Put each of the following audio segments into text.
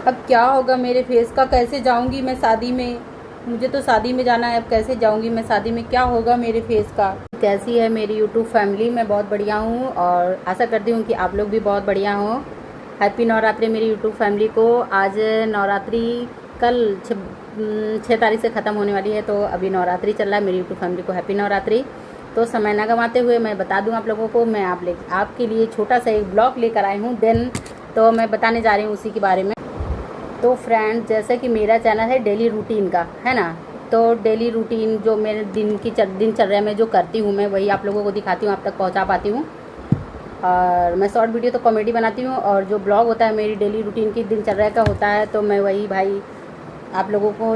अब क्या होगा मेरे फेस का, कैसे जाऊंगी मैं शादी में। मुझे तो शादी में जाना है, अब कैसे जाऊंगी मैं शादी में, क्या होगा मेरे फेस का। कैसी है मेरी यूट्यूब फैमिली, मैं बहुत बढ़िया हूँ और आशा करती हूँ कि आप लोग भी बहुत बढ़िया हो। हैप्पी नवरात्रि मेरी यूट्यूब फैमिली को। आज नवरात्रि कल 6 तारीख से ख़त्म होने वाली है, तो अभी नवरात्रि चल रहा है। मेरी यूट्यूब फैमिली को हैप्पी नवरात्रि। तो समय ना गंवाते हुए मैं बता दूं आप लोगों को, मैं आपके लिए छोटा सा एक ब्लॉग लेकर आई हूँ। देन तो मैं बताने जा रही हूँ उसी के बारे में। तो फ्रेंड, जैसे कि मेरा चैनल है डेली रूटीन का, है ना, तो डेली रूटीन जो मेरे दिनचर्या में जो करती हूँ मैं, वही आप लोगों को दिखाती हूँ, आप तक पहुँचा पाती हूँ। और मैं शॉर्ट वीडियो तो कॉमेडी बनाती हूँ, और जो ब्लॉग होता है मेरी डेली रूटीन की दिनचर्या का होता है, तो मैं वही भाई आप लोगों को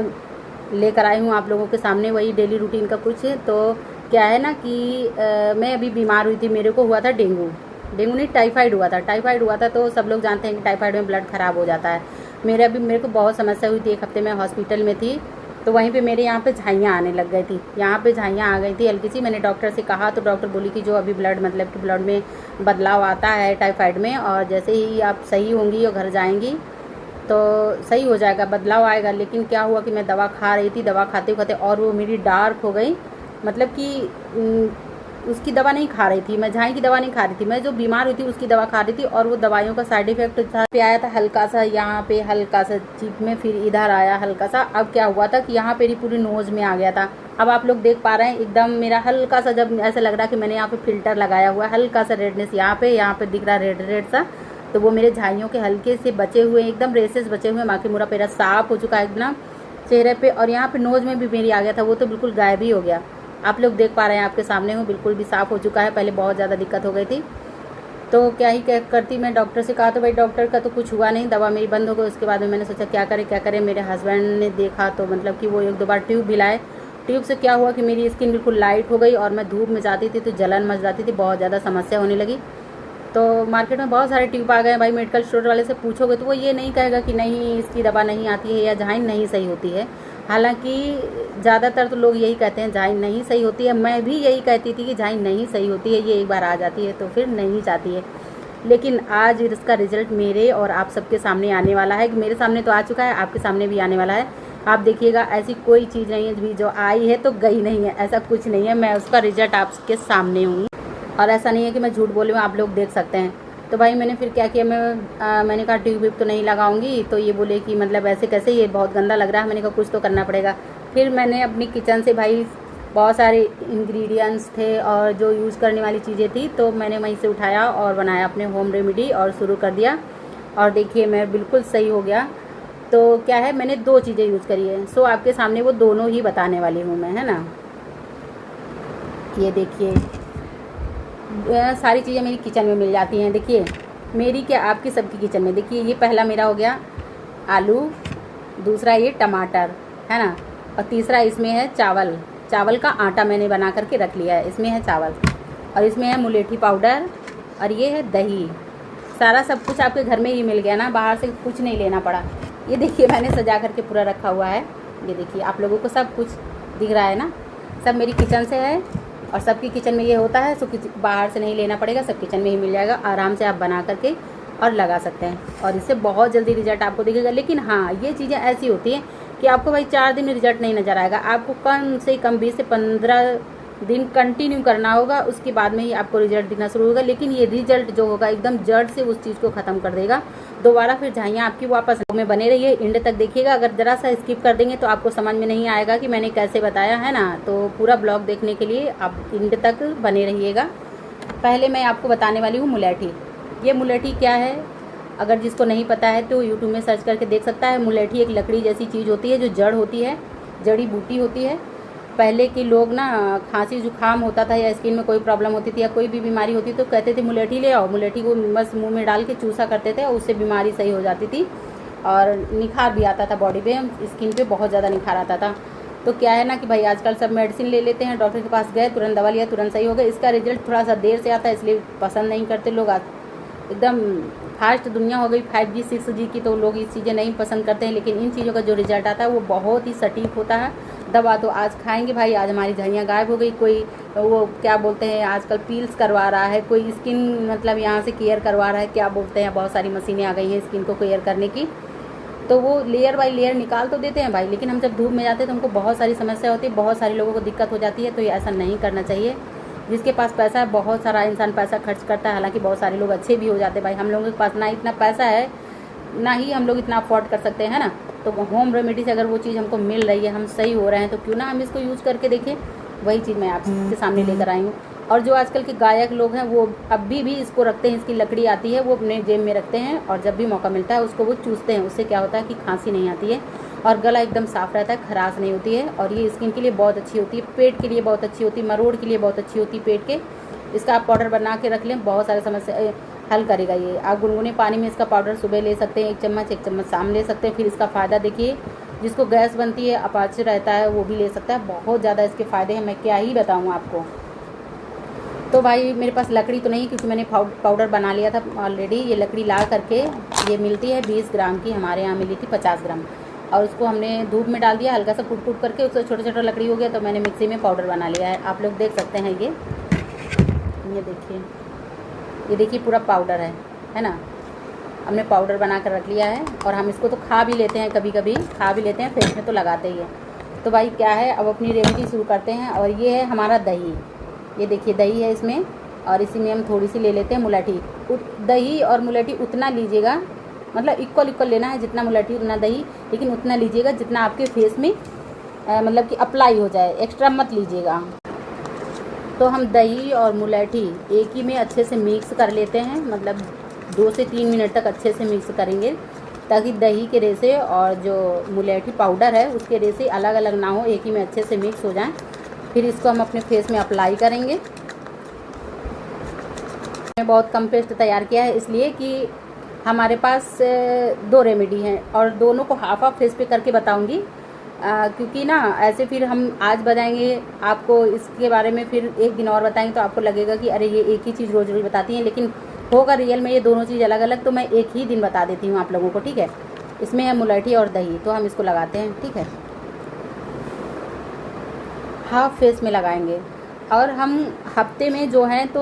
लेकर आई हूँ, आप लोगों के सामने वही डेली रूटीन का कुछ। तो क्या है ना कि मैं अभी बीमार हुई थी, मेरे को हुआ था डेंगू नहीं, टाइफाइड हुआ था। तो सब लोग जानते हैं कि टाइफाइड में ब्लड ख़राब हो जाता है। मेरे को बहुत समस्या हुई थी, 1 हफ्ते में हॉस्पिटल में थी। तो वहीं पे मेरे यहाँ पे झाइयाँ आने लग गई थी, यहाँ पे झाइयाँ आ गई थी हल्की सी। मैंने डॉक्टर से कहा तो डॉक्टर बोली कि जो अभी ब्लड मतलब कि ब्लड में बदलाव आता है टाइफाइड में, और जैसे ही आप सही होंगी और घर जाएंगी तो सही हो जाएगा, बदलाव आएगा। लेकिन क्या हुआ कि मैं दवा खा रही थी, दवा खाते खाते और वो मेरी डार्क हो गई, मतलब कि उसकी दवा नहीं खा रही थी मैं, झाई की दवा नहीं खा रही थी मैं, जो बीमार हुई थी उसकी दवा खा रही थी। और वो दवाइयों का साइड इफेक्ट था, पे आया था हल्का सा, यहाँ पे हल्का सा चीख में, फिर इधर आया हल्का सा। अब क्या हुआ था कि यहाँ पे पूरी नोज में आ गया था। अब आप लोग देख पा रहे हैं एकदम मेरा हल्का सा, जब ऐसा लग रहा है कि मैंने यहाँ पे फिल्टर लगाया हुआ है, हल्का सा रेडनेस यहाँ पे दिख रहा है रेड सा। तो वो मेरे झाइयों के हल्के से बचे हुए एकदम रेसेस बचे हुए, बाकी पूरा मेरा साफ हो चुका है एकदम चेहरे पे। और यहाँ पे नोज में भी मेरी आ गया था, वो तो बिल्कुल गायब ही हो गया। आप लोग देख पा रहे हैं, आपके सामने हूँ, बिल्कुल भी साफ़ हो चुका है। पहले बहुत ज़्यादा दिक्कत हो गई थी, तो क्या ही करती मैं। डॉक्टर से कहा तो भाई डॉक्टर का तो कुछ हुआ नहीं, दवा मेरी बंद हो गई। उसके बाद में मैंने सोचा क्या करें। मेरे हस्बैंड ने देखा तो मतलब कि वो 1-2 बार ट्यूब भी लाए। ट्यूब से क्या हुआ कि मेरी स्किन बिल्कुल लाइट हो गई, और मैं धूप में जाती थी तो जलन मच जाती थी, बहुत ज़्यादा समस्या होने लगी। तो मार्केट में बहुत सारे ट्यूब आ गए भाई, मेडिकल स्टोर वाले से पूछोगे तो वो ये नहीं कहेगा कि नहीं इसकी दवा नहीं आती है या झाइन नहीं सही होती है। हालांकि ज़्यादातर तो लोग यही कहते हैं झाइन नहीं सही होती है। मैं भी यही कहती थी कि झाइन नहीं सही होती है, ये एक बार आ जाती है तो फिर नहीं जाती है। लेकिन आज इसका रिजल्ट मेरे और आप सबके सामने आने वाला है। मेरे सामने तो आ चुका है, आपके सामने भी आने वाला है। आप देखिएगा, ऐसी कोई चीज़ नहीं है जो आई है तो गई नहीं है, ऐसा कुछ नहीं है। मैं उसका रिजल्ट आपके सामने हूँ, और ऐसा नहीं है कि मैं झूठ बोली हूँ, आप लोग देख सकते हैं। तो भाई मैंने फिर क्या किया, मैंने कहा ट्यूब व्यूब तो नहीं लगाऊंगी। तो ये बोले कि मतलब ऐसे कैसे, ये बहुत गंदा लग रहा है। मैंने कहा कुछ तो करना पड़ेगा। फिर मैंने अपनी किचन से भाई बहुत सारे इंग्रेडिएंट्स थे और जो यूज़ करने वाली चीज़ें थी, तो मैंने वहीं से उठाया और बनाया अपने होम रेमेडी और शुरू कर दिया। और देखिए मैं बिल्कुल सही हो गया। तो क्या है, मैंने 2 चीज़ें यूज़ करी है, सो आपके सामने वो दोनों ही बताने वाली हूँ मैं, है ना। ये देखिए सारी चीज़ें मेरी किचन में मिल जाती हैं। देखिए मेरी क्या, आपकी सबकी किचन में। देखिए ये पहला मेरा हो गया आलू, दूसरा ये टमाटर, है ना, और तीसरा इसमें है चावल का आटा मैंने बना करके रख लिया है। इसमें है चावल, और इसमें है मुलेठी पाउडर, और ये है दही। सारा सब कुछ आपके घर में ही मिल गया ना, बाहर से कुछ नहीं लेना पड़ा। ये देखिए मैंने सजा करके पूरा रखा हुआ है। ये देखिए आप लोगों को सब कुछ दिख रहा है ना, सब मेरी किचन से है। और सबकी किचन में ये होता है, सो बाहर से नहीं लेना पड़ेगा, सब किचन में ही मिल जाएगा। आराम से आप बना करके और लगा सकते हैं, और इससे बहुत जल्दी रिजल्ट आपको दिखेगा। लेकिन हाँ, ये चीज़ें ऐसी होती हैं कि आपको भाई 4 दिन में रिजल्ट नहीं नज़र आएगा, आपको कम से कम 20 से 15 दिन कंटिन्यू करना होगा, उसके बाद में ही आपको रिजल्ट दिखना शुरू होगा। लेकिन ये रिजल्ट जो होगा एकदम जड़ से उस चीज़ को ख़त्म कर देगा। दोबारा फिर झाइयाँ आपकी वापस में बने रहिए, एंड तक देखिएगा। अगर ज़रा सा स्किप कर देंगे तो आपको समझ में नहीं आएगा कि मैंने कैसे बताया, है ना। तो पूरा ब्लॉग देखने के लिए आप एंड तक बने रहिएगा। पहले मैं आपको बताने वाली हूँ मुलेठी। ये मुलेठी क्या है, अगर जिसको नहीं पता है तो यूट्यूब में सर्च करके देख सकता है। मुलेठी एक लकड़ी जैसी चीज़ होती है, जो जड़ होती है, जड़ी बूटी होती है। पहले के लोग ना, खांसी जुकाम होता था या स्किन में कोई प्रॉब्लम होती थी या कोई भी बीमारी होती तो कहते थे मुलेठी ले आओ। मुलेठी को बस मुंह में डाल के चूसा करते थे और उससे बीमारी सही हो जाती थी, और निखार भी आता था बॉडी पे, स्किन पे बहुत ज़्यादा निखार आता था। तो क्या है ना कि भाई आजकल सब मेडिसिन ले लेते हैं, डॉक्टर के पास गए, तुरंत दवा लिया, तुरंत सही हो गए। इसका रिजल्ट थोड़ा सा देर से आता है, इसलिए पसंद नहीं करते लोग। आज एकदम फास्ट दुनिया हो गई 5G 6G की, तो लोग इस चीज़ें नहीं पसंद करते हैं। लेकिन इन चीज़ों का जो रिजल्ट आता है वो बहुत ही सटीक होता है। दवा तो आज खाएंगे भाई, आज हमारी झाइयाँ गायब हो गई। कोई वो क्या बोलते हैं आजकल पील्स करवा रहा है, कोई स्किन मतलब यहाँ से केयर करवा रहा है, क्या बोलते हैं, बहुत सारी मशीनें आ गई हैं स्किन को केयर करने की। तो वो लेयर बाय लेयर निकाल तो देते हैं भाई, लेकिन हम जब धूप में जाते हैं तो हमको बहुत सारी समस्या होती है, बहुत सारे लोगों को दिक्कत हो जाती है। तो ये ऐसा नहीं करना चाहिए। जिसके पास पैसा है, बहुत सारा इंसान पैसा खर्च करता है, हालांकि बहुत सारे लोग अच्छे भी हो जाते हैं भाई। हम लोगों के पास ना इतना पैसा है, ना ही हम लोग इतना अफोर्ड कर सकते हैं, है ना। तो होम रेमेडी से अगर वो चीज़ हमको मिल रही है, हम सही हो रहे हैं, तो क्यों ना हम इसको यूज़ करके देखें। वही चीज़ मैं आपके सामने लेकर आई हूँ। और जो आजकल के गायक लोग हैं वो अभी भी इसको रखते हैं, इसकी लकड़ी आती है वो अपने जेब में रखते हैं, और जब भी मौका मिलता है उसको वो चूसते हैं। उससे क्या होता है कि खांसी नहीं आती है और गला एकदम साफ़ रहता है, खराश नहीं होती है। और ये स्किन के लिए बहुत अच्छी होती है, पेट के लिए बहुत अच्छी होती है, मरोड़ के लिए बहुत अच्छी होती है पेट के। इसका आप पाउडर बना के रख लें, बहुत सारे समस्या हल करेगा ये। आप गुनगुने पानी में इसका पाउडर सुबह ले सकते हैं, 1 चम्मच शाम ले सकते हैं। फिर इसका फ़ायदा देखिए, जिसको गैस बनती है, अपाचे रहता है, वो भी ले सकता है। बहुत ज़्यादा इसके फ़ायदे हैं, मैं क्या ही बताऊँ आपको। तो भाई मेरे पास लकड़ी तो नहीं, क्योंकि मैंने पाउडर बना लिया था ऑलरेडी। ये लकड़ी ला करके ये मिलती है 20 ग्राम की, हमारे यहाँ मिली थी 50 ग्राम। और उसको हमने धूप में डाल दिया, हल्का सा कूट करके, उससे छोटा छोटा लकड़ी हो गया। तो मैंने मिक्सी में पाउडर बना लिया है, आप लोग देख सकते हैं। ये देखिए, ये देखिए पूरा पाउडर है ना। हमने पाउडर बना कर रख लिया है। और हम इसको तो खा भी लेते हैं, कभी कभी खा भी लेते हैं, फेस में तो लगाते ही है। तो भाई क्या है, अब अपनी रेमेडी शुरू करते हैं। और ये है हमारा दही, ये देखिए दही है इसमें, और इसी में हम थोड़ी सी ले लेते हैं मुलैठी। दही और मुलैठी उतना लीजिएगा, मतलब इक्वल लेना है, जितना मुलैठी उतना दही, लेकिन उतना लीजिएगा जितना आपके फेस में मतलब कि अप्लाई हो जाए, एक्स्ट्रा मत लीजिएगा। तो हम दही और मुलैठी एक ही में अच्छे से मिक्स कर लेते हैं, मतलब 2 से 3 मिनट तक अच्छे से मिक्स करेंगे, ताकि दही के रेशे और जो मुलैठी पाउडर है उसके रेशे अलग अलग ना हो, एक ही में अच्छे से मिक्स हो जाएं। फिर इसको हम अपने फेस में अप्लाई करेंगे। मैंने बहुत कम पेस्ट तैयार किया है, इसलिए कि हमारे पास 2 रेमेडी हैं, और दोनों को हाफ फेस पे करके बताऊंगी। क्योंकि ना ऐसे फिर हम आज बताएंगे आपको इसके बारे में, फिर एक दिन और बताएंगे तो आपको लगेगा कि अरे ये एक ही चीज़ रोज़ रोज़ बताती हैं, लेकिन होगा रियल में ये दोनों चीज़ अलग अलग। तो मैं एक ही दिन बता देती हूँ आप लोगों को, ठीक है। इसमें है मुलैठी और दही, तो हम इसको लगाते हैं, ठीक है। हाफ फेस में लगाएंगे, और हम हफ्ते में जो है तो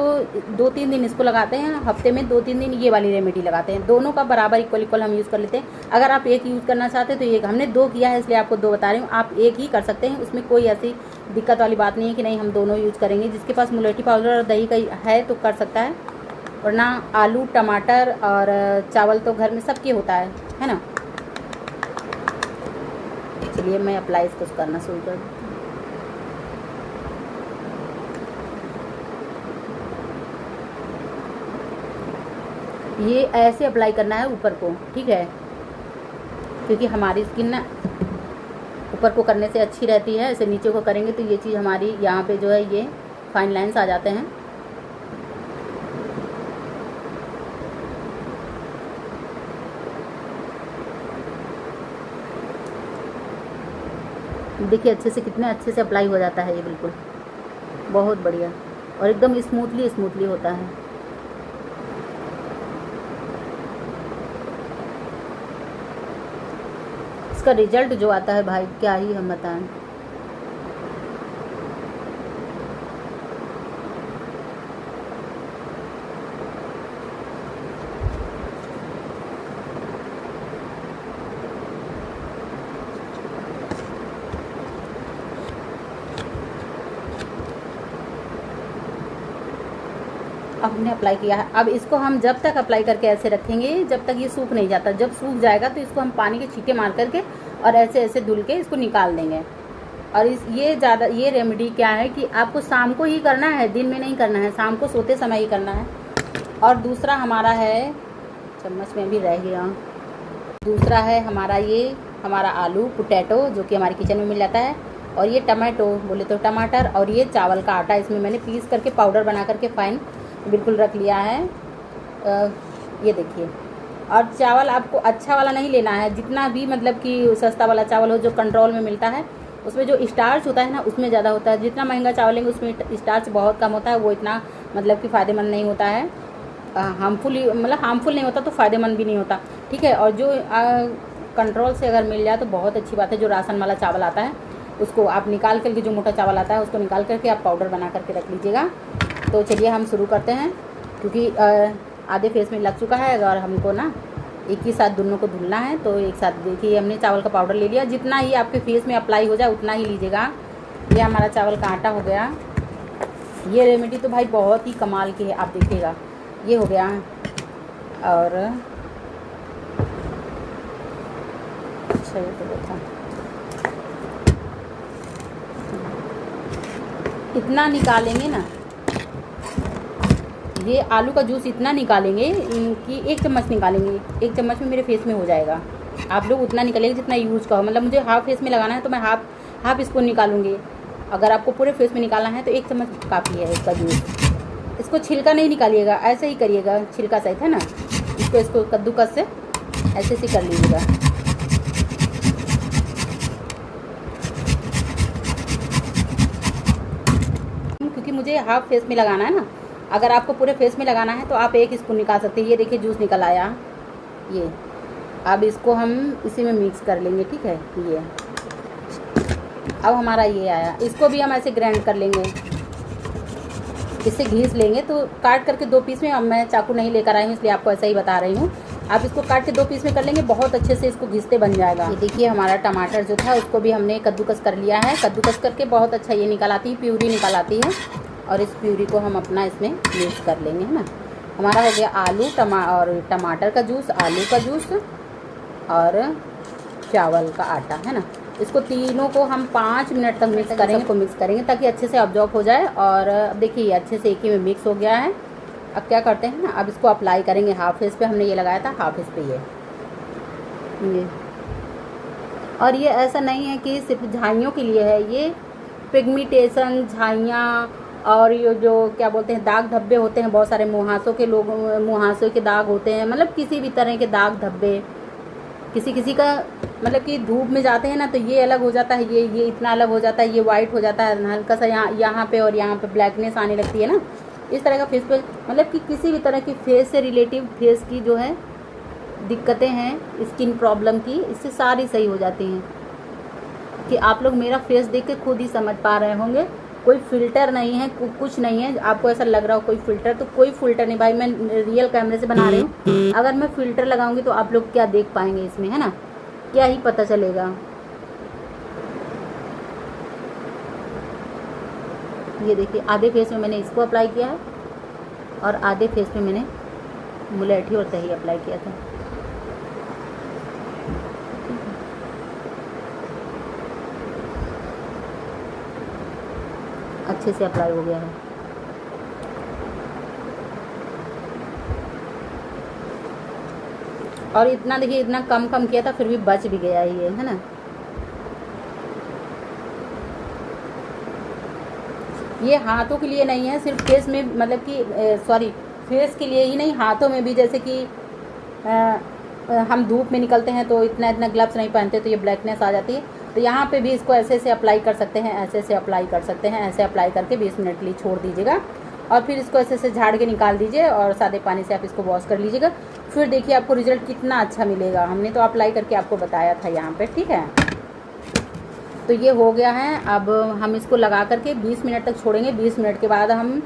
2-3 दिन इसको लगाते हैं, हफ्ते में 2-3 दिन ये वाली रेमेडी लगाते हैं। दोनों का बराबर इक्वल हम यूज़ कर लेते हैं। अगर आप एक यूज़ करना चाहते हैं तो एक, हमने 2 किया है इसलिए आपको 2 बता रही हूँ। आप एक ही कर सकते हैं, उसमें कोई ऐसी दिक्कत वाली बात नहीं है कि नहीं हम दोनों यूज़ करेंगे। जिसके पास मुलैठी पाउडर और दही का है तो कर सकता है, वरना आलू टमाटर और चावल तो घर में सबके होता है ना। चलिए मैं अप्लाई इसको करना शुरू कर दूँ। ये ऐसे अप्लाई करना है ऊपर को, ठीक है, क्योंकि हमारी स्किन ना ऊपर को करने से अच्छी रहती है। ऐसे नीचे को करेंगे तो ये चीज़ हमारी यहाँ पे जो है ये फाइन लाइंस आ जाते हैं। देखिए अच्छे से, कितने अच्छे से अप्लाई हो जाता है ये, बिल्कुल बहुत बढ़िया, और एकदम स्मूथली होता है। इसका रिजल्ट जो आता है भाई, क्या ही हम बताएं। अब हमने अप्लाई किया है। अब इसको हम जब तक अप्लाई करके ऐसे रखेंगे जब तक ये सूख नहीं जाता। जब सूख जाएगा तो इसको हम पानी के छींटे मार करके और ऐसे धुल के इसको निकाल देंगे। और ये रेमेडी क्या है कि आपको शाम को ही करना है, दिन में नहीं करना है, शाम को सोते समय ही करना है। और दूसरा हमारा है, चम्मच में भी रह गया, दूसरा है हमारा आलू पोटैटो, जो कि हमारे किचन में मिल जाता है। और ये टमाटो बोले तो टमाटर, और ये चावल का आटा, इसमें मैंने पीस करके पाउडर बना करके फाइन बिल्कुल रख लिया है। ये देखिए। और चावल आपको अच्छा वाला नहीं लेना है, जितना भी मतलब कि सस्ता वाला चावल हो जो कंट्रोल में मिलता है, उसमें जो स्टार्च होता है ना उसमें ज़्यादा होता है। जितना महंगा चावल लेंगे उसमें स्टार्च बहुत कम होता है, वो इतना मतलब कि फ़ायदेमंद नहीं होता है, हार्मफुल नहीं होता, तो फ़ायदेमंद भी नहीं होता, ठीक है। और जो कंट्रोल से अगर मिल जाए तो बहुत अच्छी बात है। जो राशन वाला चावल आता है उसको आप निकाल करके, जो मोटा चावल आता है उसको निकाल करके आप पाउडर बना करके रख लीजिएगा। तो चलिए हम शुरू करते हैं, क्योंकि आधे फेस में लग चुका है और हमको ना एक ही साथ दोनों को धुलना है। तो एक साथ देखिए हमने चावल का पाउडर ले लिया, जितना ही आपके फेस में अप्लाई हो जाए उतना ही लीजिएगा। ये हमारा चावल का आटा हो गया। ये रेमेडी तो भाई बहुत ही कमाल की है, आप देखिएगा। ये हो गया। और अच्छा ये तो देखा, इतना निकालेंगे ना, ये आलू का जूस इतना निकालेंगे कि 1 चम्मच निकालेंगे, 1 चम्मच में मेरे फेस में हो जाएगा। आप लोग उतना निकालेंगे जितना यूज़ का हो, मतलब मुझे हाफ फेस में लगाना है तो मैं हाफ स्पून निकालूंगी। अगर आपको पूरे फेस में निकालना है तो 1 चम्मच काफ़ी है इसका जूस। इसको छिलका नहीं निकालिएगा, ऐसे ही करिएगा, छिलका सहित है ना। इसको कद्दूकस से ऐसे से कर लीजिएगा। क्योंकि मुझे हाफ फेस में लगाना है ना, अगर आपको पूरे फेस में लगाना है तो आप 1 स्पून निकाल सकते हैं। ये देखिए जूस निकल आया ये। अब इसको हम इसी में मिक्स कर लेंगे, ठीक है। ये अब हमारा ये आया, इसको भी हम ऐसे ग्राइंड कर लेंगे, इससे घिस लेंगे। तो काट करके 2 पीस में, अब मैं चाकू नहीं लेकर आई हूँ इसलिए आपको ऐसा ही बता रही हूँ। आप इसको काट के 2 पीस में कर लेंगे, बहुत अच्छे से इसको घिसते बन जाएगा। ये देखिए हमारा टमाटर जो था उसको भी हमने कद्दूकस कर लिया है। कद्दूकस करके बहुत अच्छा ये निकल आती है, प्यूरी निकल आती है। और इस प्यूरी को हम अपना इसमें मिक्स कर लेंगे, है ना। हमारा हो गया आलू और टमाटर का जूस, आलू का जूस और चावल का आटा, है ना। इसको तीनों को हम 5 मिनट तक मिक्स करेंगे ताकि अच्छे से अब्जॉर्ब हो जाए। और अब देखिए अच्छे से एक ही में मिक्स हो गया है। अब क्या करते हैं ना, अब इसको अप्लाई करेंगे हाफ फेस पे। हमने ये लगाया था हाफ फेस पे ये। और ये ऐसा नहीं है कि सिर्फ झाइयों के लिए है, ये पिगमेंटेशन, झाइयाँ और ये जो क्या बोलते हैं दाग धब्बे होते हैं, बहुत सारे मुहासों के दाग होते हैं, मतलब किसी भी तरह के दाग धब्बे, किसी का मतलब कि धूप में जाते हैं ना तो ये अलग हो जाता है, ये इतना अलग हो जाता है, ये वाइट हो जाता है, हल्का सा यहाँ पे और यहाँ पे ब्लैकनेस आने लगती है ना। इस तरह का फेस पे मतलब कि किसी भी तरह की फेस से रिलेटिव फेस की जो है दिक्कतें हैं, स्किन प्रॉब्लम की, इससे सारी सही हो जाती हैं। कि आप लोग मेरा फेस देख के खुद ही समझ पा रहे होंगे, कोई फ़िल्टर नहीं है, कुछ नहीं है। आपको ऐसा लग रहा हो कोई फ़िल्टर, तो कोई फ़िल्टर नहीं भाई, मैं रियल कैमरे से बना रही हूँ। अगर मैं फ़िल्टर लगाऊंगी तो आप लोग क्या देख पाएंगे इसमें, है ना, क्या ही पता चलेगा। ये देखिए आधे फेस में मैंने इसको अप्लाई किया है और आधे फेस में मैंने मुलेठी और दही अप्लाई किया था। अच्छे से अप्लाई हो गया है। और इतना देखिए, इतना कम किया था फिर भी बच भी गया ये, है ना। ये हाथों के लिए नहीं है, सिर्फ फेस में, मतलब कि फेस के लिए ही नहीं, हाथों में भी। जैसे कि हम धूप में निकलते हैं तो इतना ग्लव्स नहीं पहनते तो ये ब्लैकनेस आ जाती है। तो यहाँ पे भी इसको ऐसे अप्लाई कर सकते हैं, ऐसे अप्लाई कर सकते हैं। ऐसे अप्लाई करके 20 मिनट के लिए छोड़ दीजिएगा और फिर इसको ऐसे झाड़ के निकाल दीजिए और सादे पानी से आप इसको वॉश कर लीजिएगा। फिर देखिए आपको रिजल्ट कितना अच्छा मिलेगा। हमने तो अप्लाई करके आपको बताया था यहाँ पे, ठीक है। तो ये हो गया है। अब हम इसको लगा करके 20 मिनट तक छोड़ेंगे। 20 मिनट के बाद हम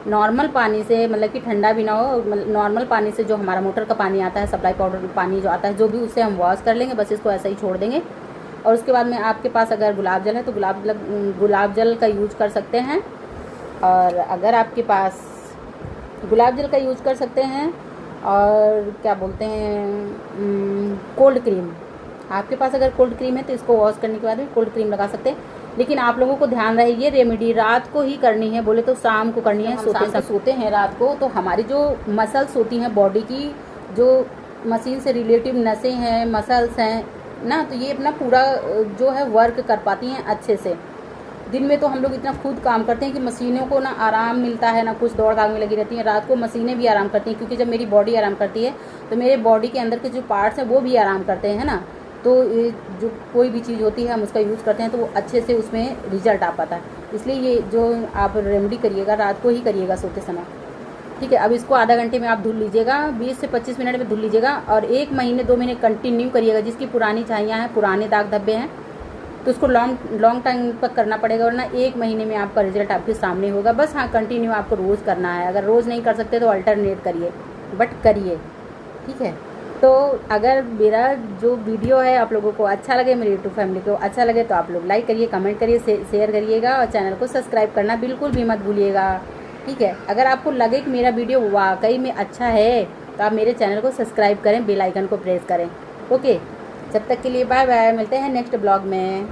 नॉर्मल पानी से, मतलब कि ठंडा भी ना हो, नॉर्मल पानी से, जो हमारा मोटर का पानी आता है, सप्लाई पाउडर पानी जो आता है, जो भी, उससे हम वॉश कर लेंगे। बस इसको ऐसा ही छोड़ देंगे। और उसके बाद में आपके पास अगर गुलाब जल है तो गुलाब जल का यूज कर सकते हैं। और अगर आपके पास गुलाब जल का यूज कर सकते हैं और क्या बोलते हैं कोल्ड क्रीम, आपके पास अगर कोल्ड क्रीम है तो इसको वॉश करने के बाद भी कोल्ड क्रीम लगा सकते हैं। लेकिन आप लोगों को ध्यान रहे, ये रेमेडी रात को ही करनी है, बोले तो शाम को करनी है। सोते हैं रात को तो हमारी जो मसल्स होती हैं बॉडी की, जो मशीन से रिलेटिव नसें हैं, मसल्स हैं ना, तो ये अपना पूरा जो है वर्क कर पाती हैं अच्छे से। दिन में तो हम लोग इतना खुद काम करते हैं कि मशीनों को ना आराम मिलता है, ना कुछ दौड़ भाग में लगी रहती हैं। रात को मशीनें भी आराम करती हैं, क्योंकि जब मेरी बॉडी आराम करती है तो मेरे बॉडी के अंदर के जो पार्ट्स हैं वो भी आराम करते हैं, है ना। तो ये जो कोई भी चीज़ होती है हम उसका यूज़ करते हैं तो वो अच्छे से उसमें रिजल्ट आ पाता है। इसलिए ये जो आप रेमेडी करिएगा रात को ही करिएगा सोते समय, ठीक है। अब इसको आधा घंटे में आप धुल लीजिएगा, 20 से 25 मिनट में धुल लीजिएगा और 1 महीने 2 महीने कंटिन्यू करिएगा। जिसकी पुरानी झाइयाँ हैं, पुराने दाग धब्बे हैं, तो उसको लॉन्ग टाइम तक करना पड़ेगा, वरना 1 महीने में आपका रिजल्ट आपके सामने होगा। बस हाँ, कंटिन्यू आपको रोज़ करना है। अगर रोज़ नहीं कर सकते तो अल्टरनेट करिए, बट करिए, ठीक है। तो अगर मेरा जो वीडियो है आप लोगों को अच्छा लगे, मेरी यूट्यूब फैमिली को अच्छा लगे, तो आप लोग लाइक करिए, कमेंट करिए, शेयर करिएगा और चैनल को सब्सक्राइब करना बिल्कुल भी मत भूलिएगा। ठीक है, अगर आपको लगे कि मेरा वीडियो वाकई में अच्छा है तो आप मेरे चैनल को सब्सक्राइब करें, बेल आइकन को प्रेस करें। ओके, जब तक के लिए बाय बाय, मिलते हैं नेक्स्ट ब्लॉग में।